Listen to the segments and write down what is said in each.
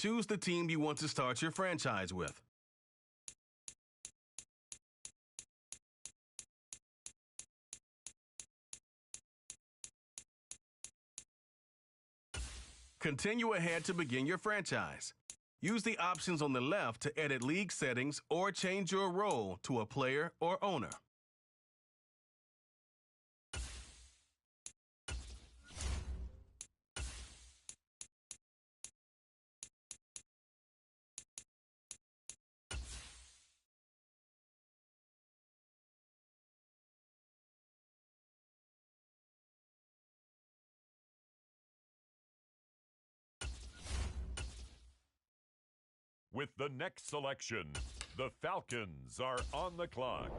Choose the team you want to start your franchise with. Continue ahead to begin your franchise. Use the options on the left to edit league settings or change your role to a player or owner. With the next selection, the Falcons are on the clock.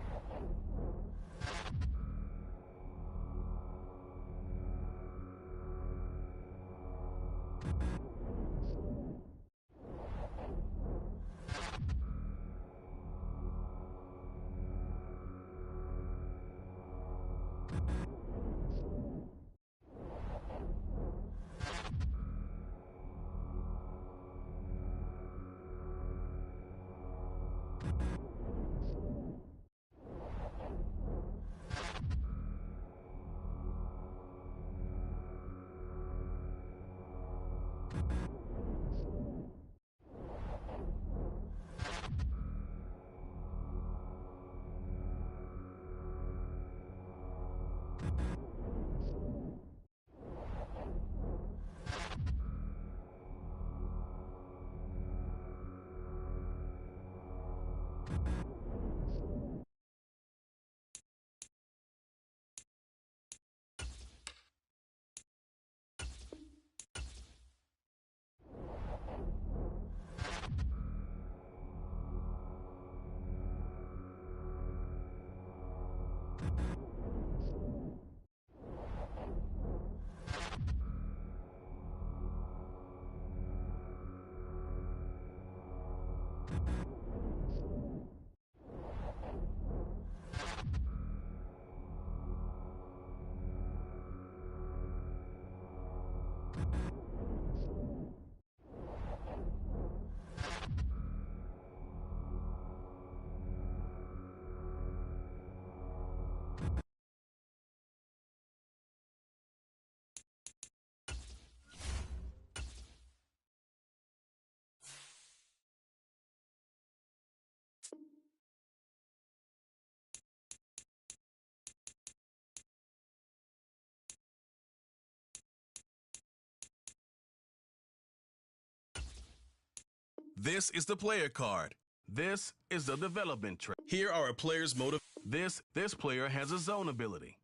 This is the player card. This is the development tree. Here are a player's motive. This player has a zone ability.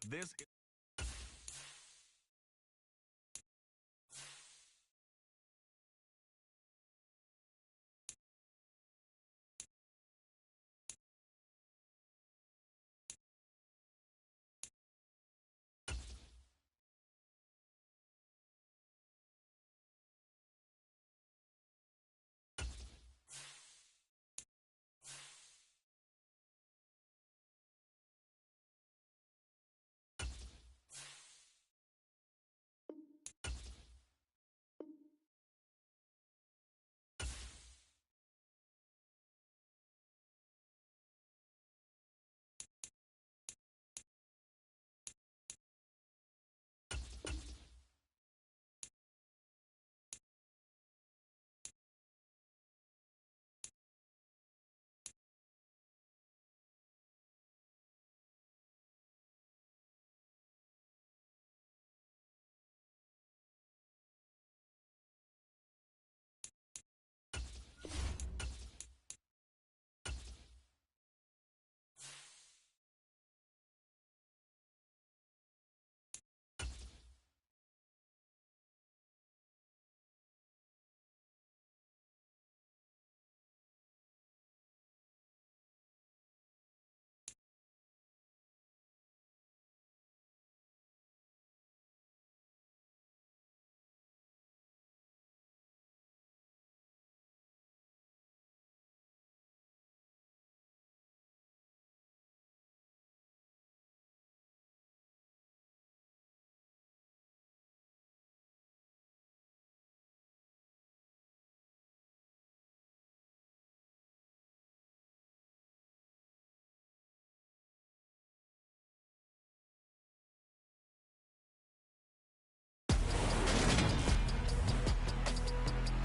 This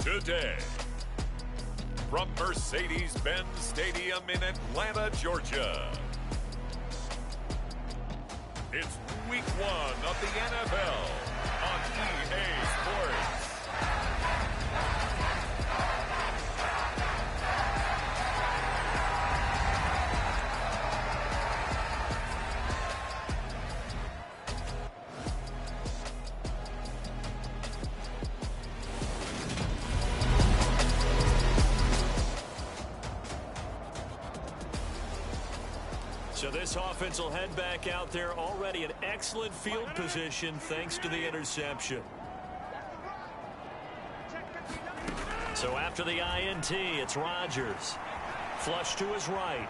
today. From Mercedes-Benz Stadium in Atlanta, Georgia. It's week 1 of the NFL on EA Sports. So this offense will head back out there, already in excellent field position thanks to the interception. So after the INT, it's Rodgers. Flush to his right.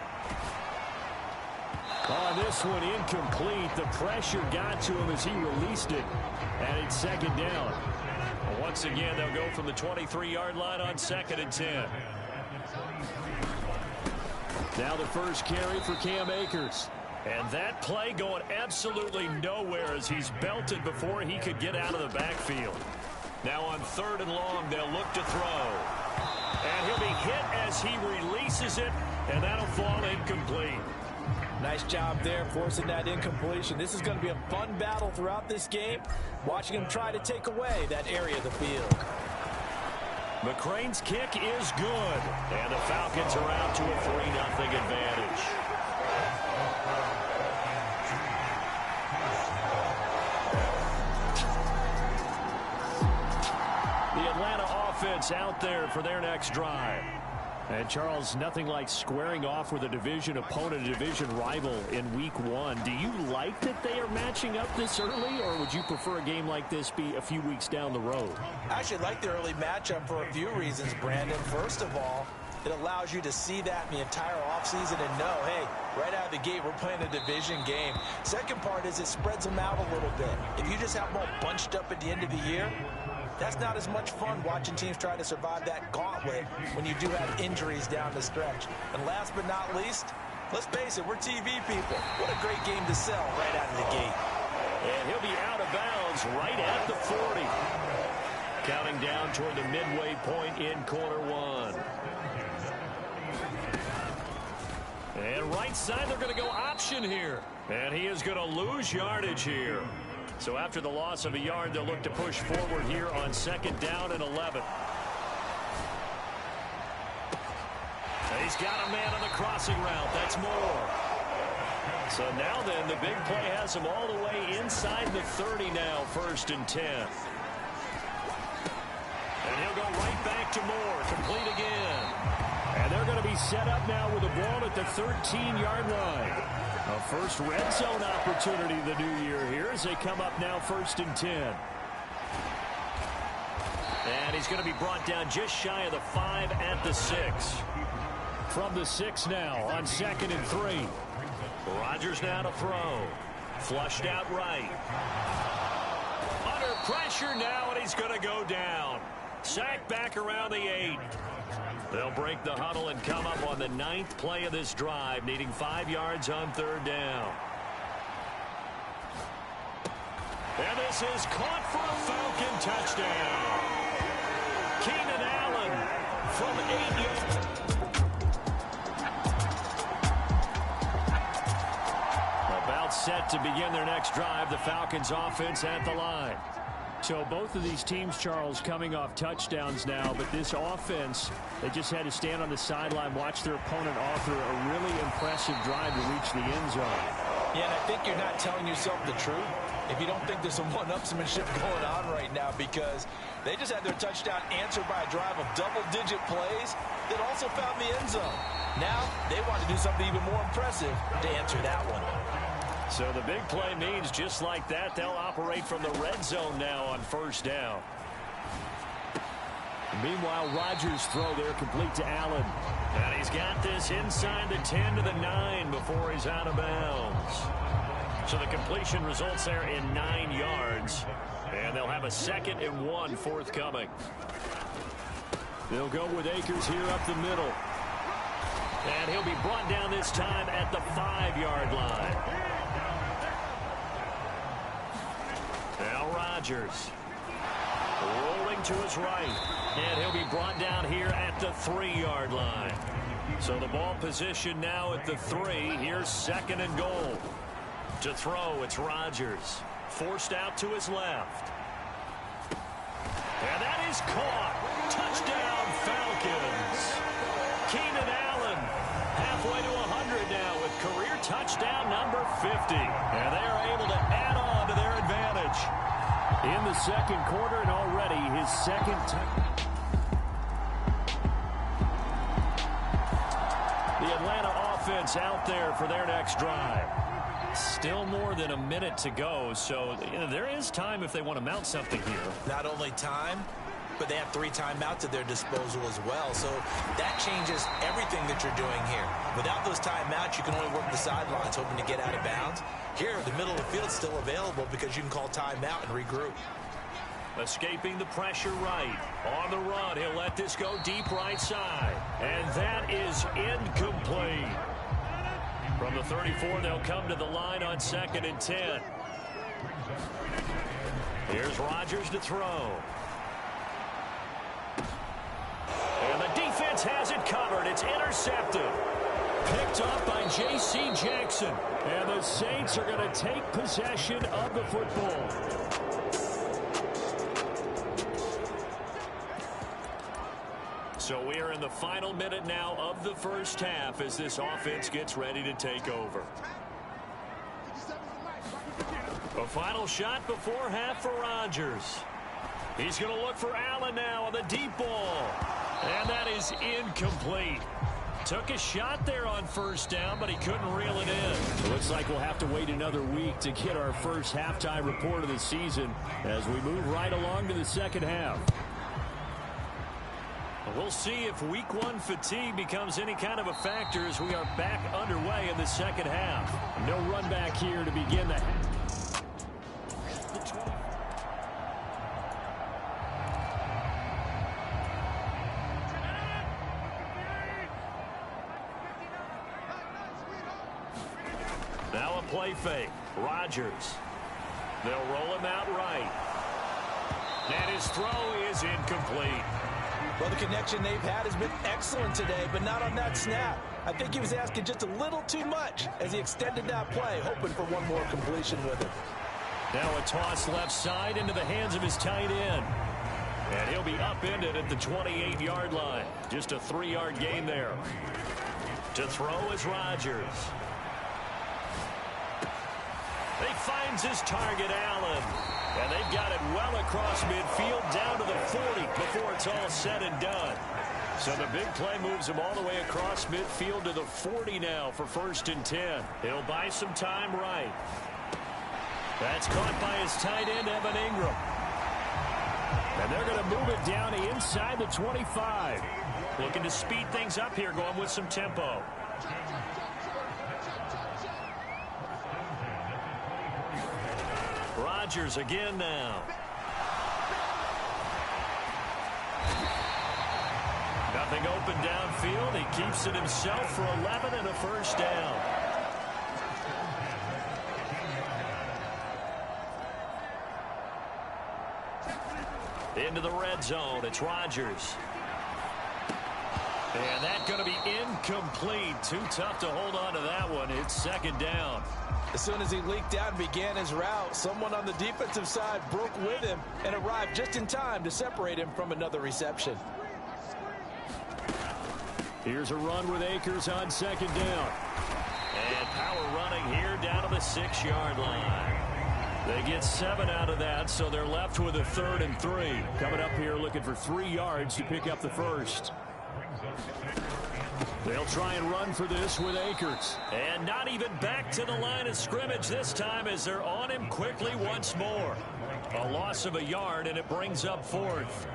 On this one, incomplete. The pressure got to him as he released it. And it's second down. Once again, they'll go from the 23-yard line on 2nd and 10. Now the first carry for Cam Akers. And that play going absolutely nowhere as he's belted before he could get out of the backfield. Now on 3rd and long, they'll look to throw. And he'll be hit as he releases it, and that'll fall incomplete. Nice job there forcing that incompletion. This is going to be a fun battle throughout this game, watching him try to take away that area of the field. McCrane's kick is good, and the Falcons are out to a 3-0 advantage. The Atlanta offense out there for their next drive. And Charles, nothing like squaring off with a division opponent, a division rival in week 1. Do you like that they are matching up this early, or would you prefer a game like this be a few weeks down the road? I actually like the early matchup for a few reasons, Brandon. First of all, it allows you to see that in the entire offseason and know, hey, right out of the gate, we're playing a division game. Second part is it spreads them out a little bit. If you just have them all bunched up at the end of the year, that's not as much fun watching teams try to survive that gauntlet when you do have injuries down the stretch. And last but not least, let's face it, we're TV people. What a great game to sell right out of the gate. And he'll be out of bounds right at the 40. Counting down toward the midway point in quarter 1. And right side, they're going to go option here. And he is going to lose yardage here. So after the loss of a yard, they'll look to push forward here on 2nd down and 11. He's got a man on the crossing route. That's more. So now then, the big play has him all the way inside the 30 now, 1st and 10. And he'll go right back to Moore, complete again. And they're going to be set up now with the ball at the 13-yard line. A first red zone opportunity the new year here as they come up now 1st and 10. And he's going to be brought down just shy of the 5 at the 6. From the 6 now on 2nd and 3. Rodgers now to throw. Flushed out right. Under pressure now, and he's going to go down. Sacked back around the 8. They'll break the huddle and come up on the 9th play of this drive, needing 5 yards on 3rd down. And this is caught for a Falcon touchdown. Keenan Allen from 8 yards. About set to begin their next drive, the Falcons offense at the line. So both of these teams, Charles, coming off touchdowns now, but this offense, they just had to stand on the sideline, watch their opponent author a really impressive drive to reach the end zone. Yeah, and I think you're not telling yourself the truth if you don't think there's some one-upsmanship going on right now, because they just had their touchdown answered by a drive of double-digit plays that also found the end zone. Now they want to do something even more impressive to answer that one. So the big play means just like that, they'll operate from the red zone now on 1st down. Meanwhile, Rodgers' throw there complete to Allen. And he's got this inside the 10 to the 9 before he's out of bounds. So the completion results there in 9 yards. And they'll have a 2nd and 1 forthcoming. They'll go with Akers here up the middle. And he'll be brought down this time at the 5-yard line. Now Rodgers rolling to his right. And he'll be brought down here at the 3-yard line. So the ball position now at the 3. Here's 2nd and goal. To throw, it's Rodgers. Forced out to his left. And that is caught. Touchdown, Falcons. Keenan Allen halfway to 100 now with career touchdown number 50. And they are able to add on to their advantage. In the second quarter and already his second touchdown. The Atlanta offense out there for their next drive. Still more than a minute to go, so there is time if they want to mount something here. Not only time, but they have 3 timeouts at their disposal as well. So that changes everything that you're doing here. Without those timeouts, you can only work the sidelines, hoping to get out of bounds. Here, the middle of the field is still available because you can call timeout and regroup. Escaping the pressure right. On the run, he'll let this go deep right side. And that is incomplete. From the 34, they'll come to the line on 2nd and 10. Here's Rodgers to throw. And the defense has it covered. It's intercepted. Picked up by J.C. Jackson. And the Saints are going to take possession of the football. So we are in the final minute now of the first half as this offense gets ready to take over. A final shot before half for Rodgers. He's going to look for Allen now on the deep ball. And that is incomplete. Took a shot there on first down, but he couldn't reel it in. It looks like we'll have to wait another week to get our first halftime report of the season as we move right along to the second half. We'll see if week 1 fatigue becomes any kind of a factor as we are back underway in the second half. No run back here to begin the half. Now a play fake. Rodgers. They'll roll him out right. And his throw is incomplete. Well, the connection they've had has been excellent today, but not on that snap. I think he was asking just a little too much as he extended that play, hoping for one more completion with it. Now a toss left side into the hands of his tight end. And he'll be upended at the 28-yard line. Just a 3-yard gain there. To throw is Rodgers. He finds his target, Allen. And they've got it well across midfield down to the 40 before it's all said and done. So the big play moves him all the way across midfield to the 40 now for 1st and 10. He'll buy some time right. That's caught by his tight end, Evan Ingram. And they're going to move it down inside the 25. Looking to speed things up here, going with some tempo. Rodgers again now. Nothing open downfield. He keeps it himself for 11 and a first down. Into the red zone. It's Rodgers. And that's going to be incomplete. Too tough to hold on to that one. It's 2nd down. As soon as he leaked out and began his route, someone on the defensive side broke with him and arrived just in time to separate him from another reception. Here's a run with Akers on 2nd down. And power running here down to the 6-yard line. They get 7 out of that, so they're left with a 3rd and 3. Coming up here looking for 3 yards to pick up the first. They'll try and run for this with Akers. And not even back to the line of scrimmage this time as they're on him quickly once more. A loss of a yard, and it brings up 4th.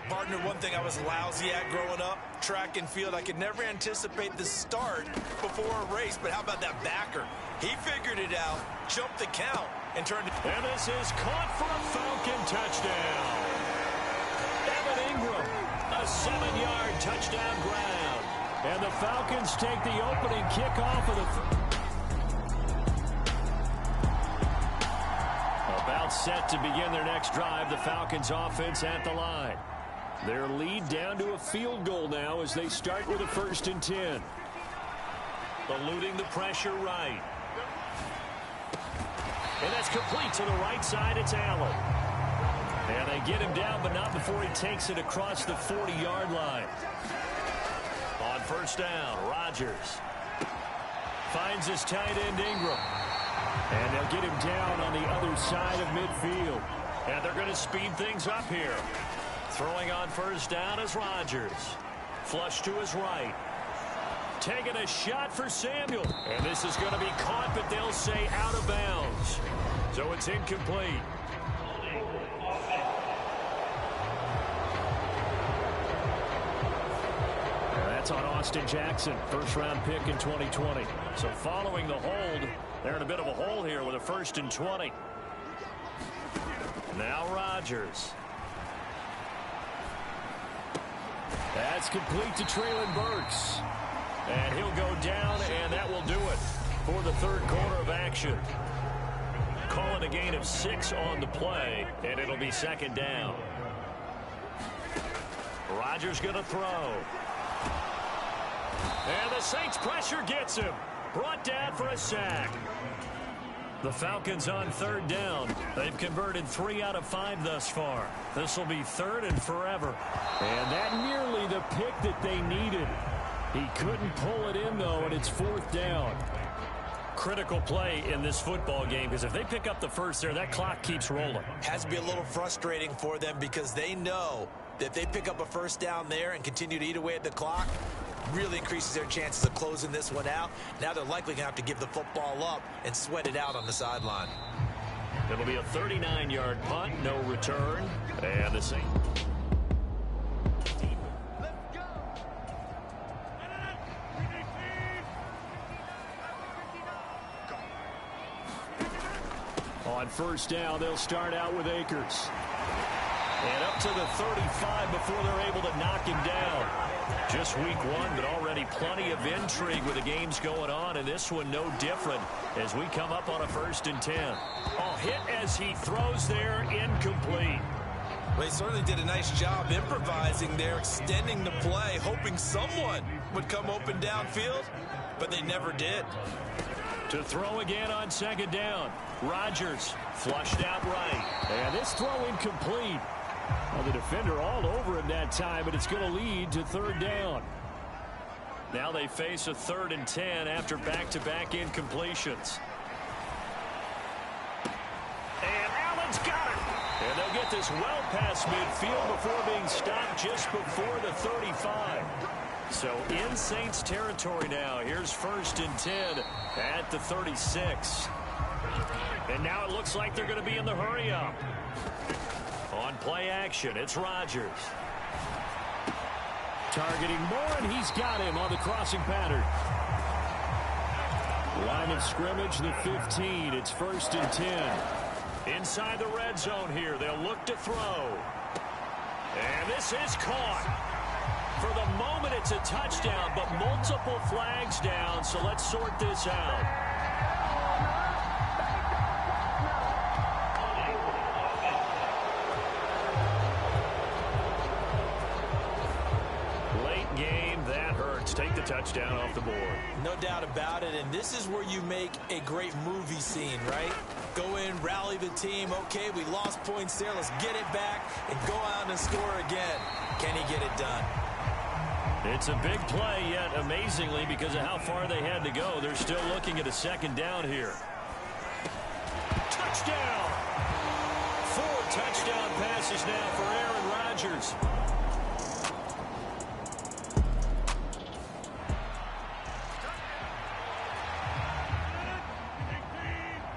Partner, one thing I was lousy at growing up, track and field. I could never anticipate the start before a race, but how about that backer? He figured it out, jumped the count, and turned it. And this is caught for a Falcon touchdown. Evan Ingram, a 7-yard touchdown grab. And the Falcons take the opening kickoff of the... About All set to begin their next drive. The Falcons offense at the line. Their lead down to a field goal now as they start with a 1st and 10. Eluding the pressure right. And that's complete to the right side. It's Allen. And they get him down, but not before he takes it across the 40-yard line. On 1st down, Rodgers finds his tight end Ingram. And they'll get him down on the other side of midfield. And they're going to speed things up here. Throwing on 1st down is Rodgers. Flush to his right. Taking a shot for Samuel. And this is going to be caught, but they'll say out of bounds. So it's incomplete. That's on Austin Jackson, 1st-round pick in 2020. So following the hold, they're in a bit of a hole here with a 1st and 20. Now Rodgers. That's complete to Treylon Burks. And he'll go down, and that will do it for the 3rd quarter of action. Calling a gain of 6 on the play, and it'll be 2nd down. Rodgers going to throw. And the Saints pressure gets him. Brought down for a sack. The Falcons on 3rd down. They've converted 3 out of 5 thus far. This will be 3rd and forever. And that nearly the pick that they needed. He couldn't pull it in, though, and it's 4th down. Critical play in this football game, because if they pick up the first there, that clock keeps rolling. Has to be a little frustrating for them because they know that if they pick up a 1st down there and continue to eat away at the clock, really increases their chances of closing this one out. Now they're likely going to have to give the football up and sweat it out on the sideline. It'll be a 39-yard punt, no return, and the Saints. On 1st down, they'll start out with Akers. And up to the 35 before they're able to knock him down. Just week 1, but already plenty of intrigue with the games going on, and this one no different as we come up on a 1st and 10. Oh, hit as he throws there, incomplete. Well, he certainly did a nice job improvising there, extending the play, hoping someone would come open downfield, but they never did. To throw again on 2nd down. Rodgers flushed out right. And this throw incomplete. Well, the defender all over him that time, but it's going to lead to 3rd down. Now they face a 3rd and 10 after back-to-back incompletions. And Allen's got it. And they'll get this well past midfield before being stopped just before the 35. So in Saints territory now. Here's 1st and 10 at the 36. And now it looks like they're going to be in the hurry-up. On play action, it's Rodgers. Targeting Moore, and he's got him on the crossing pattern. Line of scrimmage, the 15. It's 1st and 10. Inside the red zone here. They'll look to throw. And this is caught. For the moment, it's a touchdown, but multiple flags down, so let's sort this out. Late game, that hurts. Take the touchdown off the board. No doubt about it, and this is where you make a great movie scene, right? Go in, rally the team. Okay, we lost points there. Let's get it back and go out and score again. Can he get it done? It's a big play, yet amazingly, because of how far they had to go, they're still looking at a 2nd down here. Touchdown! 4 touchdown passes now for Aaron Rodgers.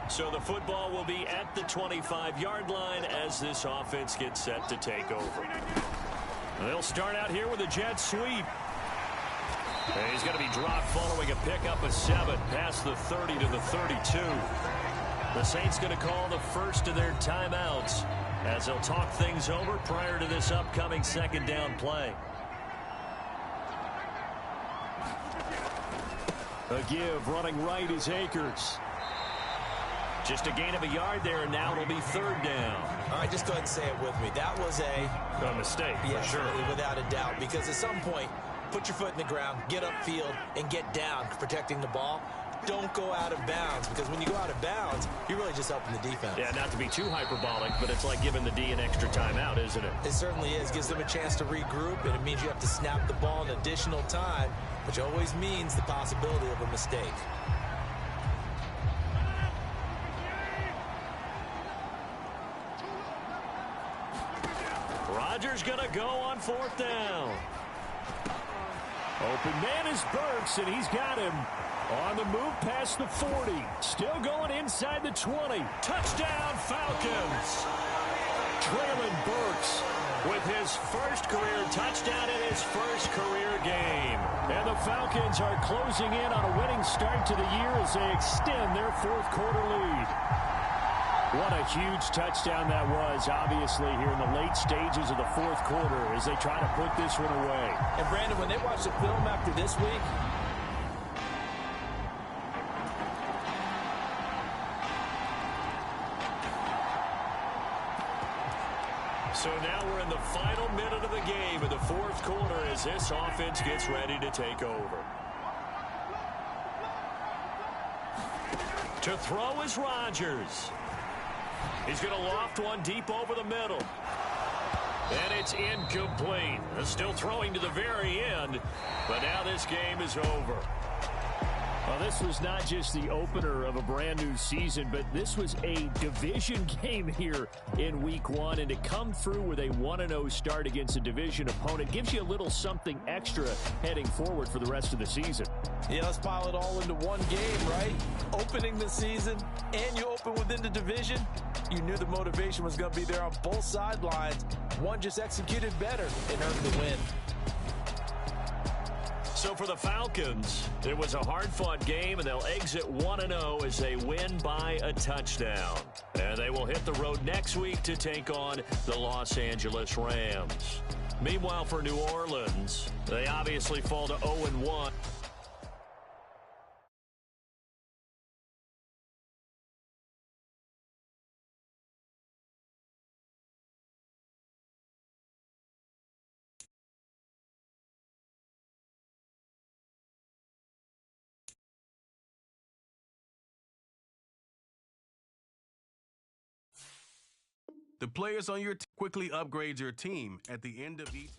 So the football will be at the 25-yard line as this offense gets set to take over. They'll start out here with a jet sweep. And he's going to be dropped following a pickup of 7 past the 30 to the 32. The Saints going to call the first of their timeouts as they'll talk things over prior to this upcoming 2nd down play. A give running right is Akers. Just a gain of a yard there, and now it'll be third down. All right, just go ahead and say it with me. That was A mistake, yeah, for sure. without a doubt, because at some point, put your foot in the ground, get upfield, and get down protecting the ball. Don't go out of bounds, because when you go out of bounds, you're really just helping the defense. Yeah, not to be too hyperbolic, but it's like giving the D an extra timeout, isn't it? It certainly is. Gives them a chance to regroup, and it means you have to snap the ball an additional time, which always means the possibility of a mistake. Rodgers going to go on fourth down. Open man is Burks, and he's got him. On the move past the 40. Still going inside the 20. Touchdown, Falcons. Traylon Burks with his first career touchdown in his first career game. And the Falcons are closing in on a winning start to the year as they extend their fourth quarter lead. What a huge touchdown that was, obviously, here in the late stages of the fourth quarter as they try to put this one away. And, Brandon, when they watch the film after this week, so now we're in the final minute of the game in the fourth quarter as this offense gets ready to take over. To throw is Rodgers. He's going to loft one deep over the middle. And it's incomplete. Still throwing to the very end, but now this game is over. Well, this was not just the opener of a brand new season, but this was a division game here in week one. And to come through with a 1-0 start against a division opponent gives you a little something extra heading forward for the rest of the season. yeah, let's pile it all into one game, right? Opening the season, and you open within the division. You knew the motivation was going to be there on both sidelines. One just executed better and earned the win. So for the Falcons, it was a hard-fought game, and they'll exit 1-0 as they win by a touchdown. And they will hit the road next week to take on the Los Angeles Rams. Meanwhile, for New Orleans, they obviously fall to 0-1. The players on your team quickly upgrade your team at the end of each.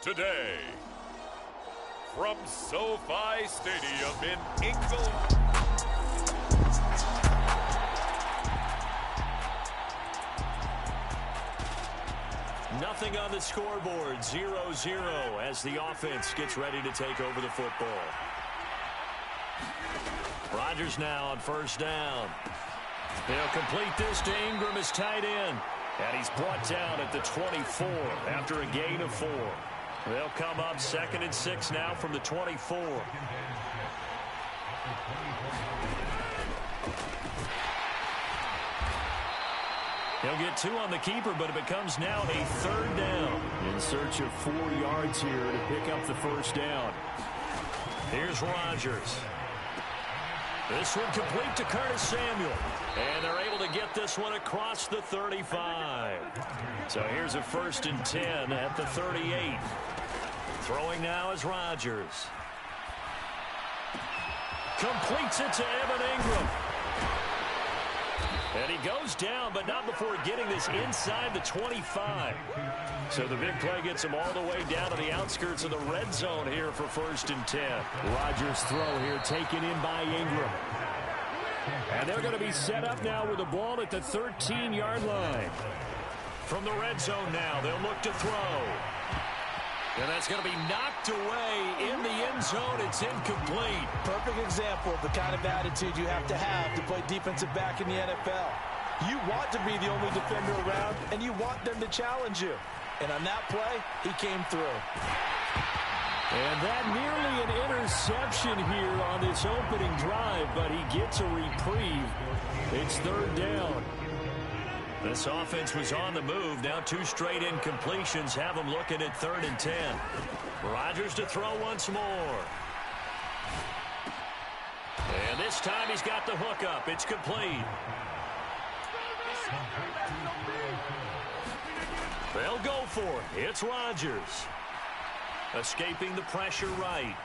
Today, from SoFi Stadium in England. Nothing on the scoreboard, 0-0 as the offense gets ready to take over the football. Rodgers now on first down. He'll complete this to Ingram as tight end. And he's brought down at the 24 after a gain of 4. They'll come up 2nd and 6 now from the 24. He'll get 2 on the keeper, but it becomes now a 3rd down. In search of 4 yards here to pick up the first down. Here's Rodgers. This one complete to Curtis Samuel. And they're able to get this one across the 35. So here's a 1st and 10 at the 38. Throwing now is Rodgers. Completes it to Evan Ingram. And he goes down, but not before getting this inside the 25. So the big play gets him all the way down to the outskirts of the red zone here for 1st and 10. Rodgers' throw here taken in by Ingram. And they're going to be set up now with the ball at the 13-yard line. From the red zone now, they'll look to throw. And that's going to be knocked away in the end zone. It's incomplete. Perfect example of the kind of attitude you have to play defensive back in the NFL. You want to be the only defender around, and you want them to challenge you. And on that play, he came through. And that nearly an interception here on this opening drive, but he gets a reprieve. It's 3rd down. This offense was on the move. Now 2 straight incompletions have them looking at 3rd and 10. Rodgers to throw once more. And this time he's got the hook up. It's complete. They'll go for it. It's Rodgers. Escaping the pressure right.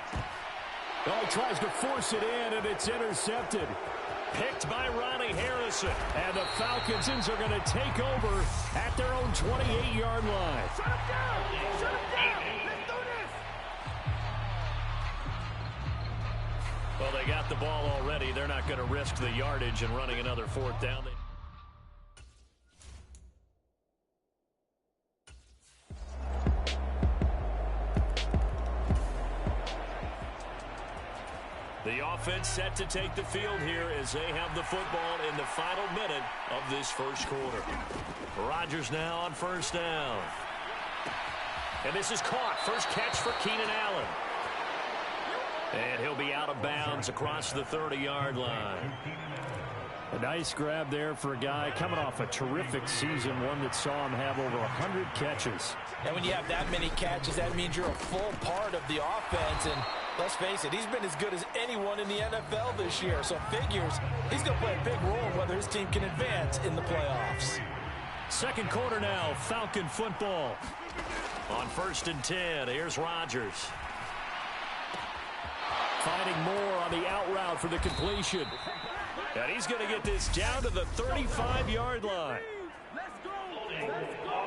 Oh, he tries to force it in, and it's intercepted. Picked by Ronnie Harrison. And the Falcons are going to take over at their own 28-yard line. Shut him down! Shut him down! Let's do this! Well, they got the ball already. They're not going to risk the yardage and running another 4th down. The offense set to take the field here as they have the football in the final minute of this first quarter. Rodgers now on first down. And this is caught. First catch for Keenan Allen. And he'll be out of bounds across the 30-yard line. A nice grab there for a guy coming off a terrific season, one that saw him have over 100 catches. And when you have that many catches, that means you're a full part of the offense. And let's face it, he's been as good as anyone in the NFL this year. So figures he's going to play a big role whether his team can advance in the playoffs. Second quarter now, Falcon football. On 1st and 10, here's Rodgers. Finding more on the out route for the completion. And he's going to get this down to the 35-yard line. Let's go! Let's go!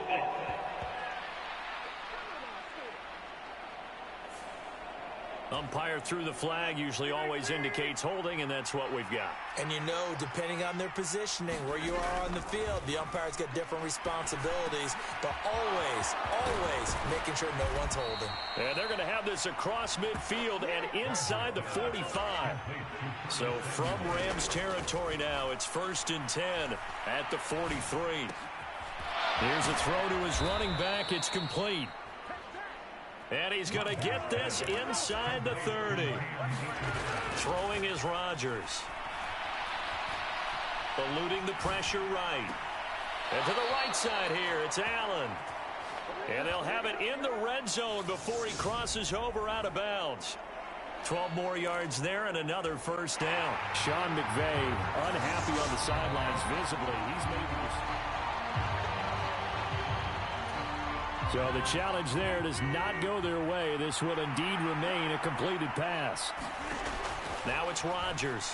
Umpire threw the flag, usually always indicates holding, and that's what we've got. And you know, depending on their positioning, where you are on the field, the umpire's got different responsibilities, but always making sure no one's holding. And they're going to have this across midfield and inside the 45. So from Rams territory now, it's 1st and 10 at the 43. Here's a throw to his running back. It's complete. And he's going to get this inside the 30. Throwing is Rodgers. Eluding the pressure right. And to the right side here, it's Allen. And they'll have it in the red zone before he crosses over out of bounds. 12 more yards there and another first down. Sean McVay unhappy on the sidelines visibly. He's made the mistake. So the challenge there does not go their way. This will indeed remain a completed pass. Now it's Rodgers.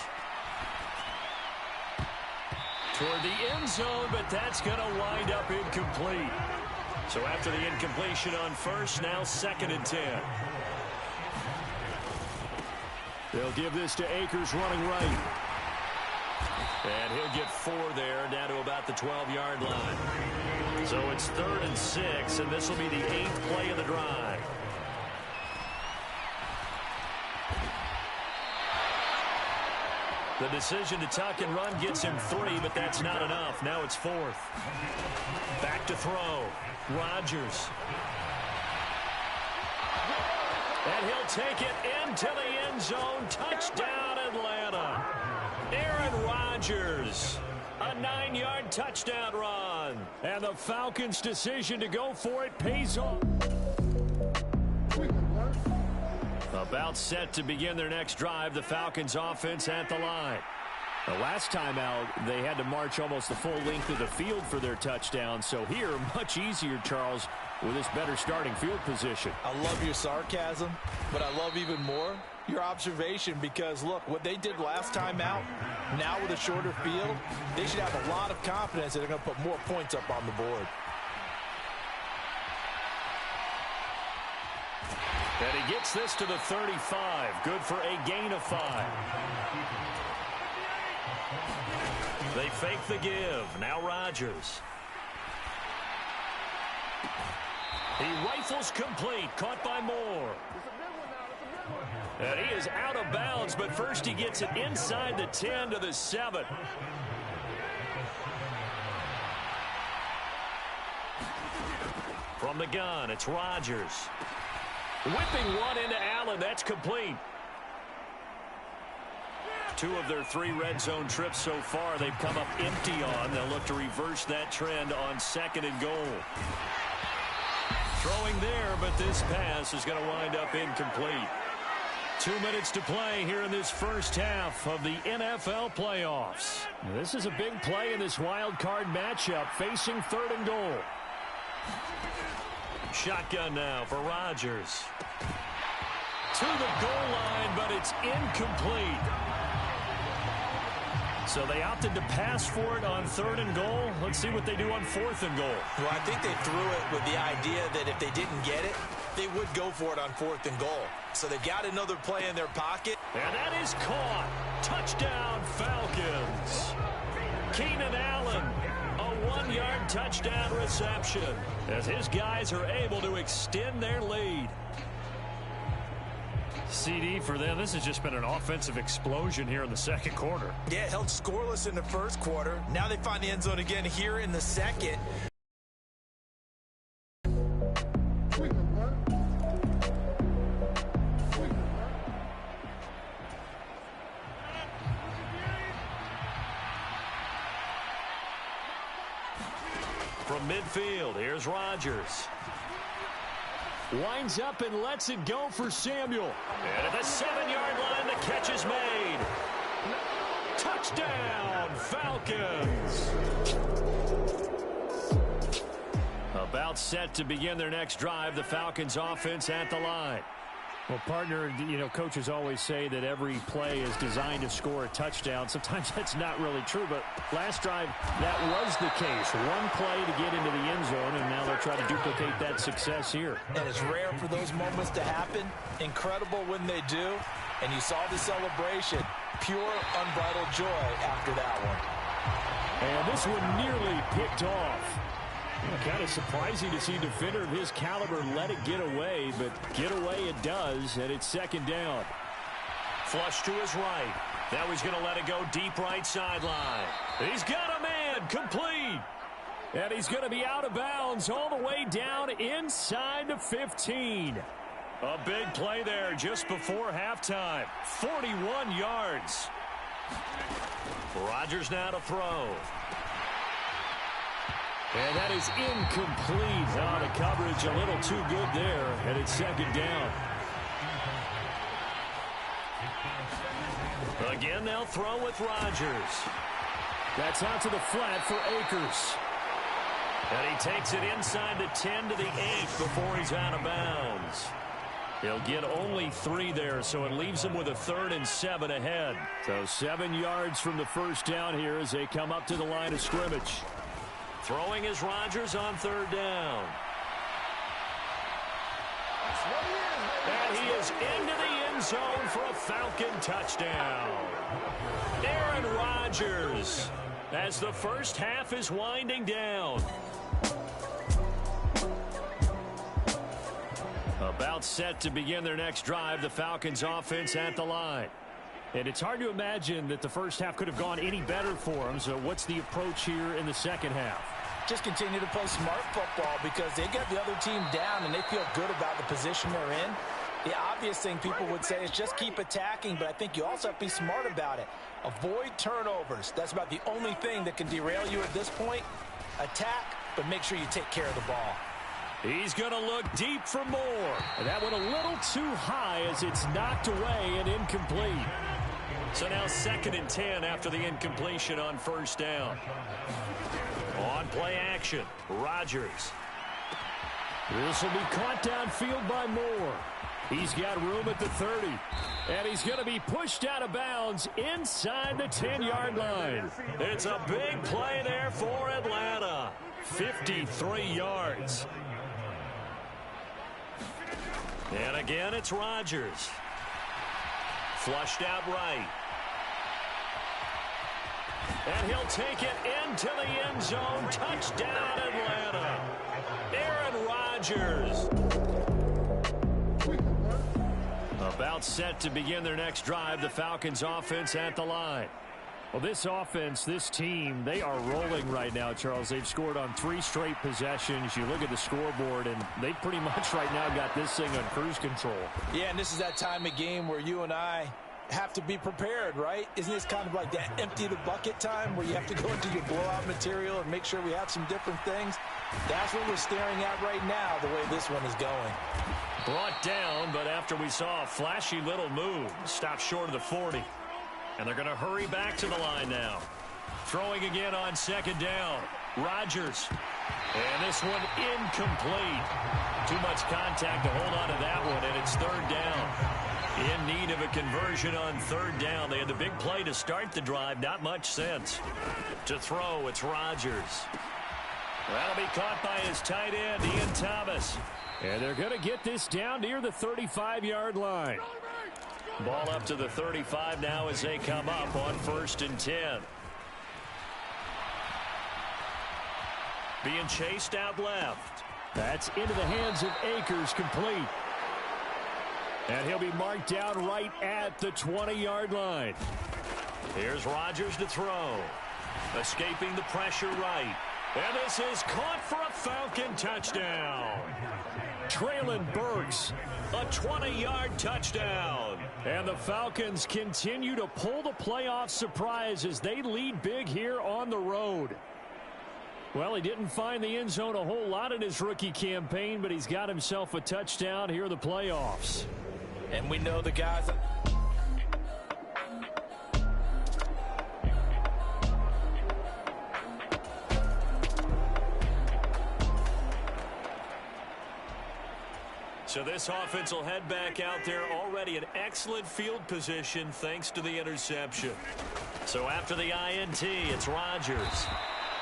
Toward the end zone, but that's going to wind up incomplete. So after the incompletion on first, now 2nd and 10. They'll give this to Akers running right. And he'll get 4 there, down to about the 12-yard line. So it's 3rd and 6, and this will be the 8th play of the drive. The decision to tuck and run gets him 3, but that's not enough. Now it's 4th. Back to throw. Rodgers. And he'll take it into the end zone. Touchdown, Atlanta. Aaron Rodgers. A 9-yard touchdown run. And the Falcons' decision to go for it pays off. About set to begin their next drive, the Falcons offense at the line. The last time out, they had to march almost the full length of the field for their touchdown. So here, much easier, Charles, with this better starting field position. I love your sarcasm, but I love even more your observation, because look, what they did last time out, now with a shorter field, they should have a lot of confidence that they're going to put more points up on the board. And he gets this to the 35. Good for a gain of 5. They fake the give. Now Rodgers. He rifles complete. Caught by Moore. And he is out of bounds, but first he gets it inside the 10 to the 7. From the gun, it's Rodgers. Whipping one into Allen. That's complete. 2 of their 3 red zone trips so far they've come up empty on. They'll look to reverse that trend on 2nd and goal. Throwing there, but this pass is going to wind up incomplete. 2 minutes to play here in this first half of the NFL playoffs. This is a big play in this wild card matchup, facing 3rd and goal. Shotgun now for Rodgers. To the goal line, but it's incomplete. So they opted to pass for it on 3rd and goal. Let's see what they do on 4th and goal. Well, I think they threw it with the idea that if they didn't get it, they would go for it on 4th and goal. So they got another play in their pocket. And that is caught. Touchdown, Falcons. Keenan Allen, a 1-yard touchdown reception as his guys are able to extend their lead. CD for them. This has just been an offensive explosion here in the 2nd quarter. Yeah, held scoreless in the 1st quarter. Now they find the end zone again here in the 2nd. From midfield, here's Rodgers. Winds up and lets it go for Samuel. And at the 7-yard line, the catch is made. Touchdown, Falcons. About set to begin their next drive, the Falcons offense at the line. Well, partner, coaches always say that every play is designed to score a touchdown. Sometimes that's not really true, but last drive, that was the case. One play to get into the end zone, and now they'll try to duplicate that success here. And it's rare for those moments to happen. Incredible when they do. And you saw the celebration. Pure, unbridled joy after that one. And this one nearly picked off. Kind of surprising to see a defender of his caliber let it get away, but get away it does, and it's second down. Flush to his right. Now he's going to let it go deep right sideline. He's got a man, complete. And he's going to be out of bounds all the way down inside the 15. A big play there just before halftime. 41 yards. Rodgers now to throw. And that is incomplete. Oh, the coverage a little too good there, and it's second down. Again, they'll throw with Rodgers. That's out to the flat for Akers. And he takes it inside the 10 to the 8 before he's out of bounds. He'll get only 3 there, so it leaves him with a 3rd and 7 ahead. So 7 yards from the first down here as they come up to the line of scrimmage. Throwing is Rodgers on 3rd down. And he is into the end zone for a Falcon touchdown. Aaron Rodgers as the first half is winding down. About set to begin their next drive, the Falcons offense at the line. And it's hard to imagine that the first half could have gone any better for them. So what's the approach here in the second half? Just continue to play smart football because they get the other team down and they feel good about the position they're in. The obvious thing people would say is just keep attacking, but I think you also have to be smart about it. Avoid turnovers. That's about the only thing that can derail you at this point. Attack, but make sure you take care of the ball. He's going to look deep for more. That one a little too high as it's knocked away and incomplete. So now 2nd and 10 after the incompletion on first down. On play action, Rodgers. This will be caught downfield by Moore. He's got room at the 30. And he's going to be pushed out of bounds inside the 10-yard line. It's a big play there for Atlanta. 53 yards. And again, it's Rodgers. Flushed out right. And he'll take it into the end zone. Touchdown, Atlanta. Aaron Rodgers. About set to begin their next drive, the Falcons offense at the line. Well, this offense, this team, they are rolling right now, Charles. They've scored on 3 straight possessions. You look at the scoreboard, and they pretty much right now got this thing on cruise control. Yeah, and this is that time of game where you and I have to be prepared, right? Isn't this kind of like that empty the bucket time where you have to go into your blowout material and make sure we have some different things? That's what we're staring at right now, the way this one is going. Brought down, but after we saw a flashy little move, stopped short of the 40. And they're going to hurry back to the line now. Throwing again on 2nd down. Rodgers. And this one incomplete. Too much contact to hold on to that one, and it's 3rd down. In need of a conversion on 3rd down. They had the big play to start the drive. Not much sense. To throw, it's Rodgers. That'll be caught by his tight end, Ian Thomas. And they're going to get this down near the 35-yard line. Ball up to the 35 now as they come up on 1st and 10. Being chased out left. That's into the hands of Akers, complete. And he'll be marked down right at the 20-yard line. Here's Rodgers to throw. Escaping the pressure right. And this is caught for a Falcon touchdown. Traylon Burks. A 20-yard touchdown. And the Falcons continue to pull the playoff surprise as they lead big here on the road. Well, he didn't find the end zone a whole lot in his rookie campaign, but he's got himself a touchdown here in the playoffs. And we know the guys. So this offense will head back out there, already in excellent field position thanks to the interception. So after the INT, it's Rodgers.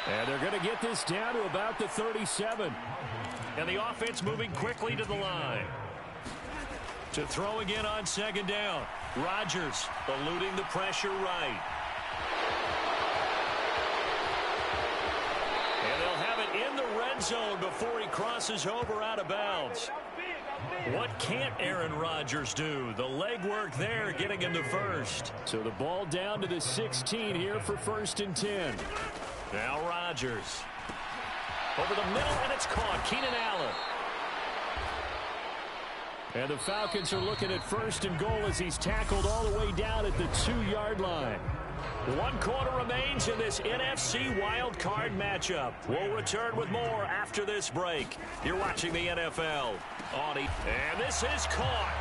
And they're going to get this down to about the 37. And the offense moving quickly to the line. To throw again on second down. Rodgers eluding the pressure right. And they'll have it in the red zone before he crosses over out of bounds. What can't Aaron Rodgers do? The legwork there getting him the first. So the ball down to the 16 here for 1st and 10. Now Rodgers. Over the middle, and it's caught. Keenan Allen. And the Falcons are looking at 1st and goal as he's tackled all the way down at the 2-yard line. 1 quarter remains in this NFC wild card matchup. We'll return with more after this break. You're watching the NFL. And this is caught.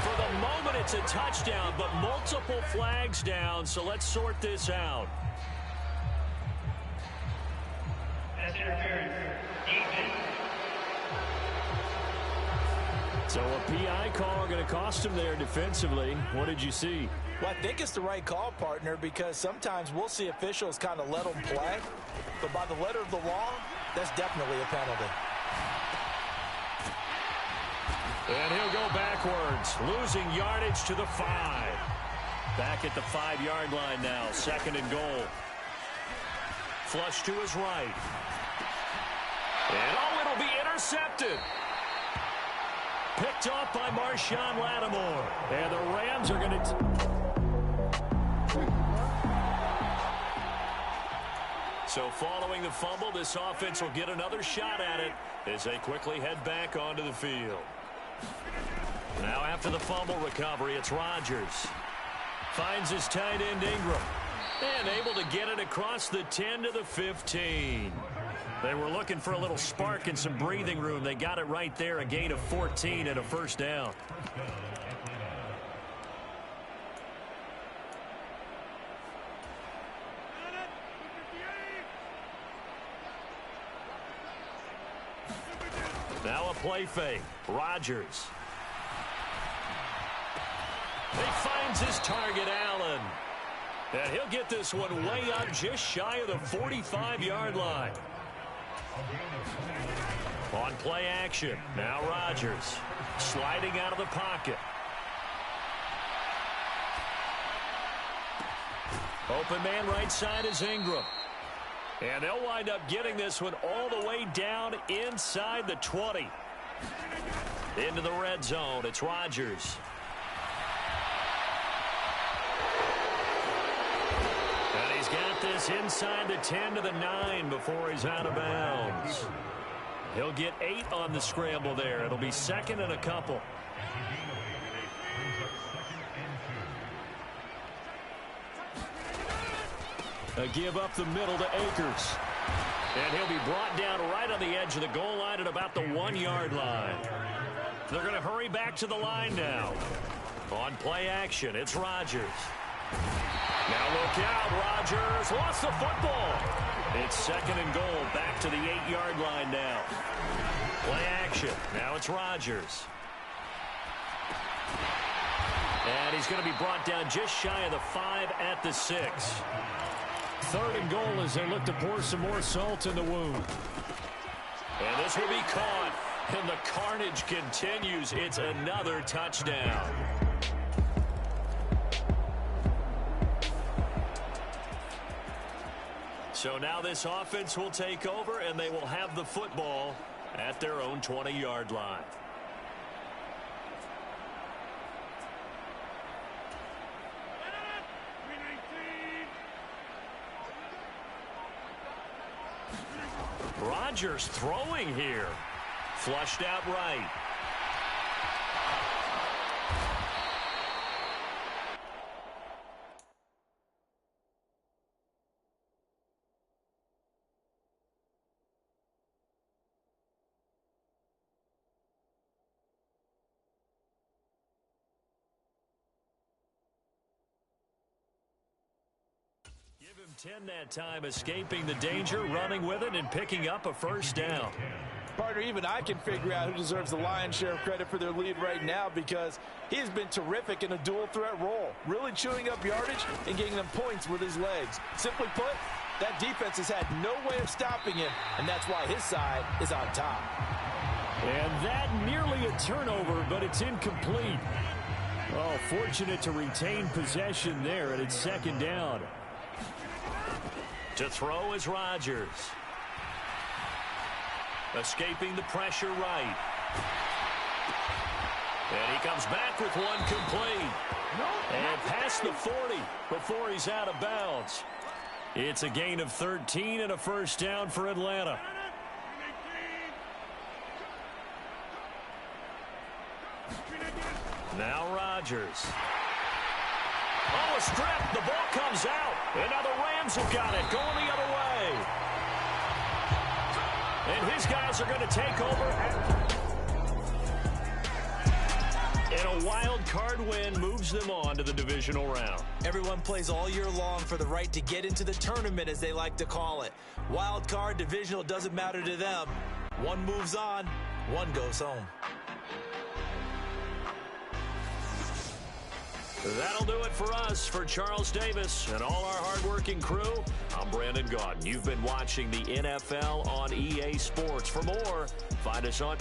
For the moment, it's a touchdown, but multiple flags down, so let's sort this out. So a PI call going to cost him there defensively. What did you see? Well, I think it's the right call, partner, because sometimes we'll see officials kind of let them play. But by the letter of the law, that's definitely a penalty. And he'll go backwards, losing yardage to the 5. Back at the 5-yard line now, 2nd and goal. Flush to his right. And it'll be intercepted. Picked off by Marshawn Lattimore. And the Rams are going to... So following the fumble, this offense will get another shot at it as they quickly head back onto the field. Now after the fumble recovery, it's Rodgers. Finds his tight end Ingram. And able to get it across the 10 to the 15. They were looking for a little spark and some breathing room. They got it right there, a gain of 14 and a 1st down. Now a play fake. Rodgers. He finds his target, Allen. And he'll get this one way up just shy of the 45-yard line. On play action, now Rodgers sliding out of the pocket. Open man right side is Ingram. And they'll wind up getting this one all the way down inside the 20. Into the red zone, it's Rodgers. And he's got this inside the 10 to the 9 before he's out of bounds. He'll get 8 on the scramble there. It'll be 2nd and a couple. A give up the middle to Akers. And he'll be brought down right on the edge of the goal line at about the 1-yard line. They're going to hurry back to the line now. On play action, it's Rodgers. Now look out, Rodgers lost the football. It's 2nd and goal, back to the 8-yard line now. Play action, now it's Rodgers. And he's going to be brought down just shy of the 5 at the 6. 3rd and goal as they look to pour some more salt in the wound. And this will be caught. And the carnage continues. It's another touchdown. So now this offense will take over, and they will have the football at their own 20-yard line. Rodgers throwing here. Flushed out right. Give him 10 that time, escaping the danger, running with it, and picking up a first down. Partner, even I can figure out who deserves the lion's share of credit for their lead right now because he has been terrific in a dual threat role, really chewing up yardage and getting them points with his legs. Simply put, that defense has had no way of stopping him, and that's why his side is on top. And that nearly a turnover, but it's incomplete. Oh, fortunate to retain possession there, and it's second down. To throw is Rodgers. Escaping the pressure right. And he comes back with one complete. And past the 40 before he's out of bounds. It's a gain of 13 and a first down for Atlanta. Now Rodgers. Oh, a strip. The ball comes out. And now the Rams have got it. Going the other way. And his guys are going to take over. And a wild card win moves them on to the divisional round. Everyone plays all year long for the right to get into the tournament, as they like to call it. Wild card, divisional, doesn't matter to them. One moves on, one goes home. That'll do it for us. For Charles Davis and all our hardworking crew, I'm Brandon Gaudin. You've been watching the NFL on EA Sports. For more, find us on